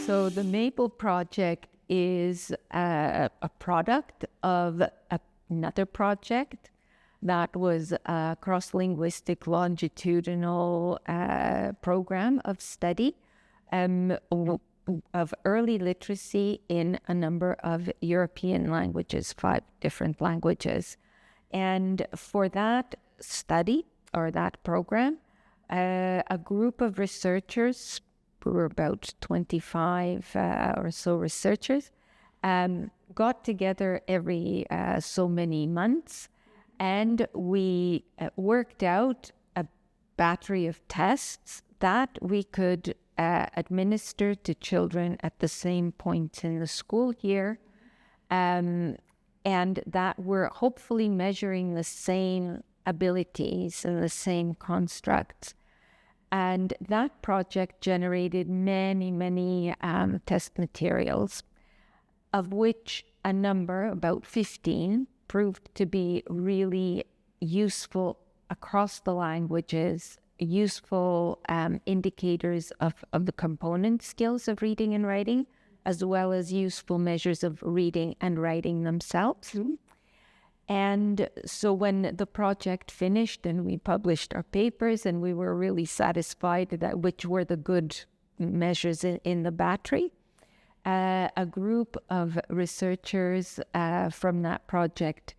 So the MABEL project is a product of another project that was a cross-linguistic longitudinal program of study of early literacy in a number of European languages, 5 different languages. And for that study or that program, a group of researchers, we were about 25 or so researchers, got together every so many months, and we worked out a battery of tests that we could administer to children at the same point in the school year, and that were hopefully measuring the same abilities and the same constructs. And that project generated many test materials, of which a number, about 15, proved to be really useful across the languages, useful indicators of the component skills of reading and writing, as well as useful measures of reading and writing themselves. Mm-hmm. And so when the project finished and we published our papers, and we were really satisfied that which were the good measures in the battery, a group of researchers from that project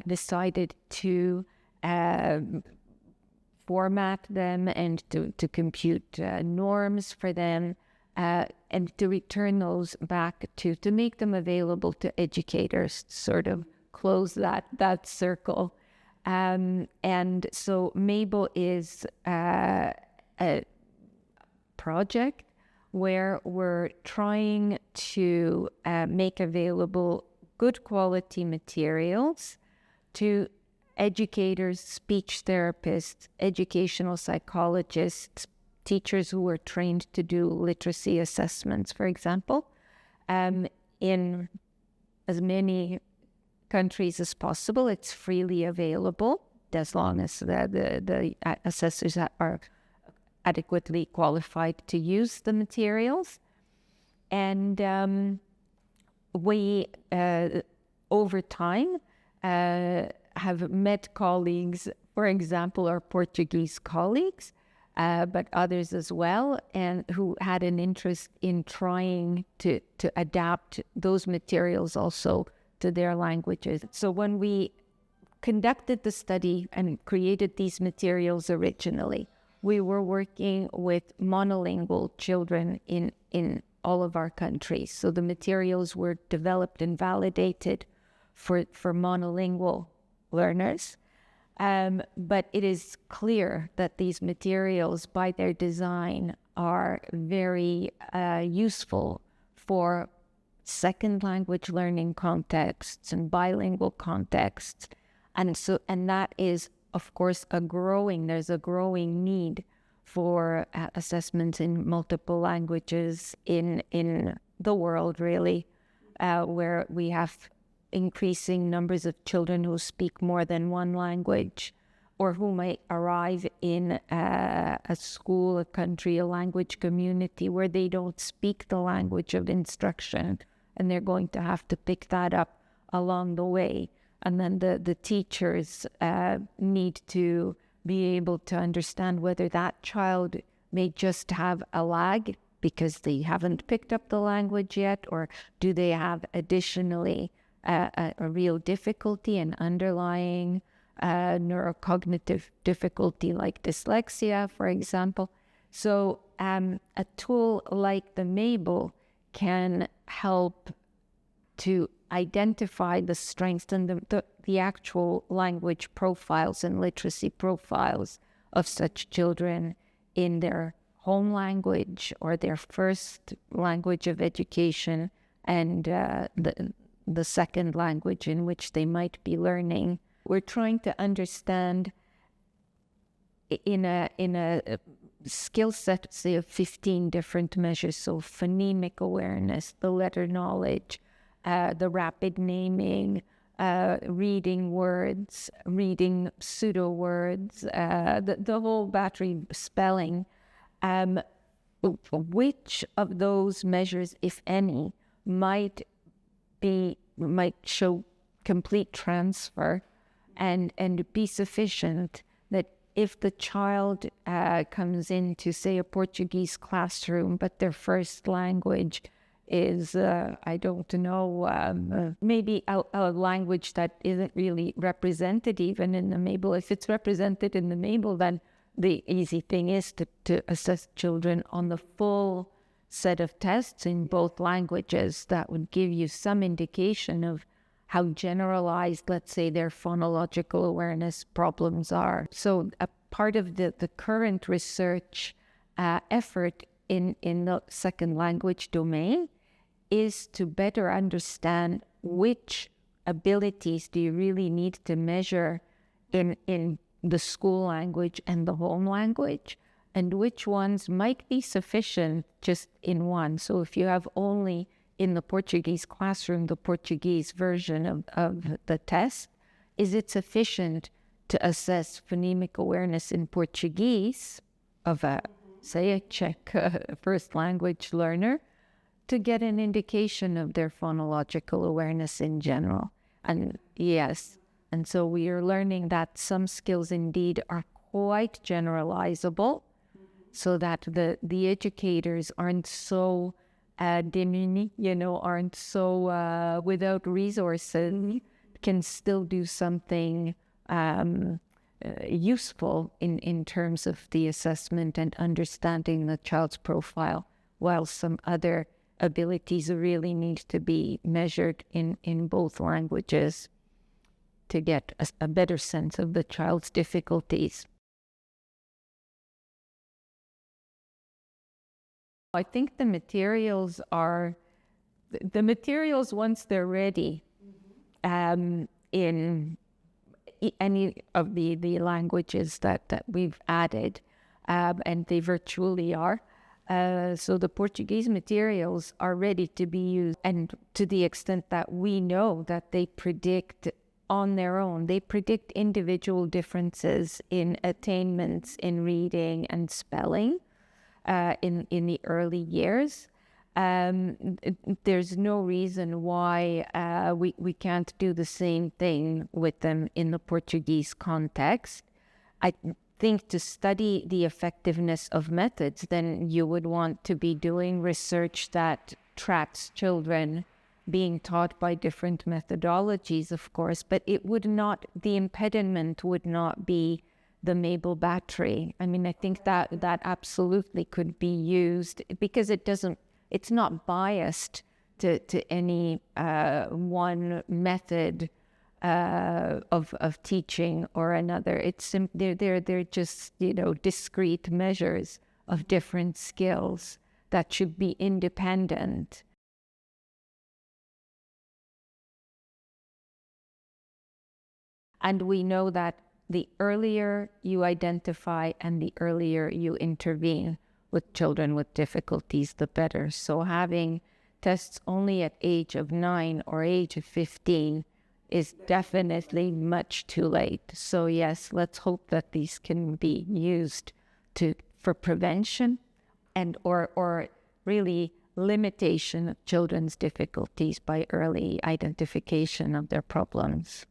decided to format them and to compute norms for them, and to return those back to make them available to educators, sort of close that circle. And so MABEL is a project where we're trying to make available good quality materials to educators, speech therapists, educational psychologists, teachers who are trained to do literacy assessments, for example, in as many countries as possible. It's freely available as long as the assessors are adequately qualified to use the materials. And we, over time, have met colleagues, for example, our Portuguese colleagues, but others as well, and who had an interest in trying to adapt those materials also to their languages. So when we conducted the study and created these materials originally, we were working with monolingual children in all of our countries. So the materials were developed and validated for monolingual learners. But it is clear that these materials, by their design, are very useful for second language learning contexts and bilingual contexts. And that is, of course, there's a growing need for assessments in multiple languages in the world, really, where we have increasing numbers of children who speak more than one language, or who might arrive in a school, a country, a language community where they don't speak the language of instruction, and they're going to have to pick that up along the way. And then the teachers need to be able to understand whether that child may just have a lag because they haven't picked up the language yet, or do they have additionally a real difficulty, an underlying neurocognitive difficulty like dyslexia, for example. So a tool like the MABEL can help to identify the strengths and the actual language profiles and literacy profiles of such children in their home language or their first language of education, and the second language in which they might be learning. We're trying to understand in a skill set, say, of 15 different measures. So phonemic awareness, the letter knowledge, the rapid naming, reading words, reading pseudo words, the whole battery, spelling, which of those measures, if any, might show complete transfer and be sufficient, that if the child comes into, say, a Portuguese classroom, but their first language is, I don't know, maybe a language that isn't really represented even in the MABEL. If it's represented in the MABEL, then the easy thing is to assess children on the full set of tests in both languages. That would give you some indication of how generalized, let's say, their phonological awareness problems are. So a part of the current research effort in the second language domain is to better understand which abilities do you really need to measure in the school language and the home language, and which ones might be sufficient just in one. So if you have only in the Portuguese classroom the Portuguese version of the test, is it sufficient to assess phonemic awareness in Portuguese of say a Czech first language learner, to get an indication of their phonological awareness in general? And yes, and so we are learning that some skills indeed are quite generalizable, so that the educators aren't so démunis, aren't so without resources, can still do something useful in terms of the assessment and understanding the child's profile, while some other abilities really need to be measured in both languages to get a better sense of the child's difficulties. I think the materials, once they're ready, in any of the languages that we've added, and they virtually are. So the Portuguese materials are ready to be used, and to the extent that we know that they predict on their own, they predict individual differences in attainments in reading and spelling in the early years. There's no reason why we can't do the same thing with them in the Portuguese context. I think to study the effectiveness of methods, then you would want to be doing research that tracks children being taught by different methodologies, of course, but the impediment would not be the MABEL battery. I mean, I think that absolutely could be used, because it's not biased to any one method of teaching or another. They're just discrete measures of different skills that should be independent. And we know that the earlier you identify and the earlier you intervene with children with difficulties, the better. So having tests only at age of 9 or age of 15 is definitely much too late. So yes, let's hope that these can be used for prevention and or really limitation of children's difficulties by early identification of their problems.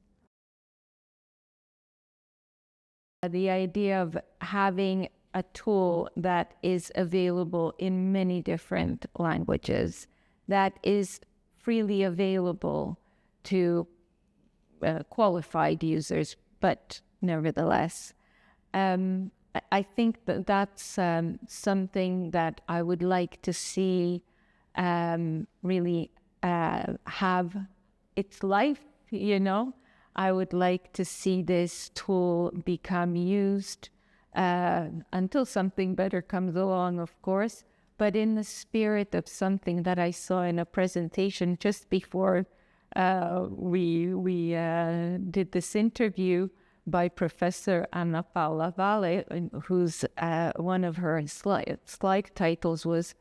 The idea of having a tool that is available in many different languages, that is freely available to qualified users, but nevertheless, I think that's something that I would like to see really have its life, I would like to see this tool become used until something better comes along, of course, but in the spirit of something that I saw in a presentation just before we did this interview by Professor Ana Paula Vale, who's one of her slide titles was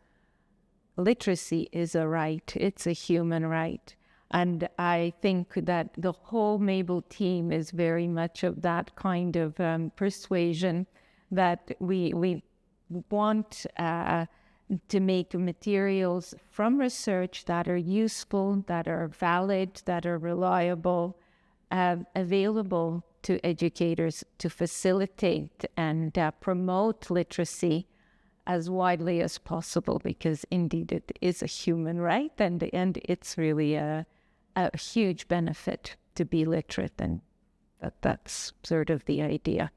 "Literacy is a Right, it's a Human Right." And I think that the whole MABEL team is very much of that kind of persuasion, that we want to make materials from research that are useful, that are valid, that are reliable, available to educators to facilitate and promote literacy as widely as possible, because indeed it is a human right, and it's really a huge benefit to be literate, and that's sort of the idea.